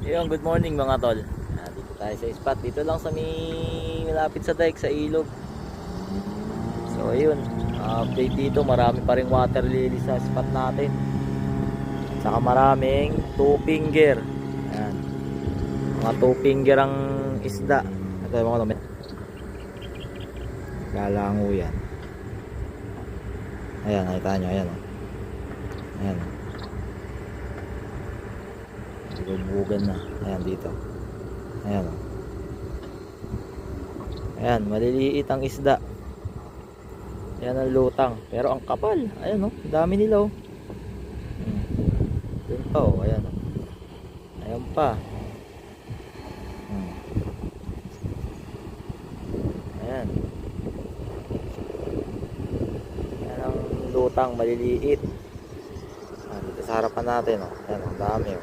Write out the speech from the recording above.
Ayun, good morning mga tol. Dito tayo sa spot. Dito lang sa may malapit sa dike, sa ilog. So ayun, update dito. Marami pa rin water lily sa spot natin. Saka maraming two finger. Ayan. Mga two finger ang isda. Ito yung mga lumit. Lalango yan. Ayan, nakita nyo. Ayan o. Ayan o. Bubugan na. Ayan dito. Ayan o. Ayan, maliliit ang isda. Ayan ang lutang. Pero ang kapal. Ayan o. Dami nila o. Doon pa o. Ayan o. Ayan pa. Ayan. Ayan ang lutang maliliit. Dito sa harapan natin o. Ayan o. Dami o.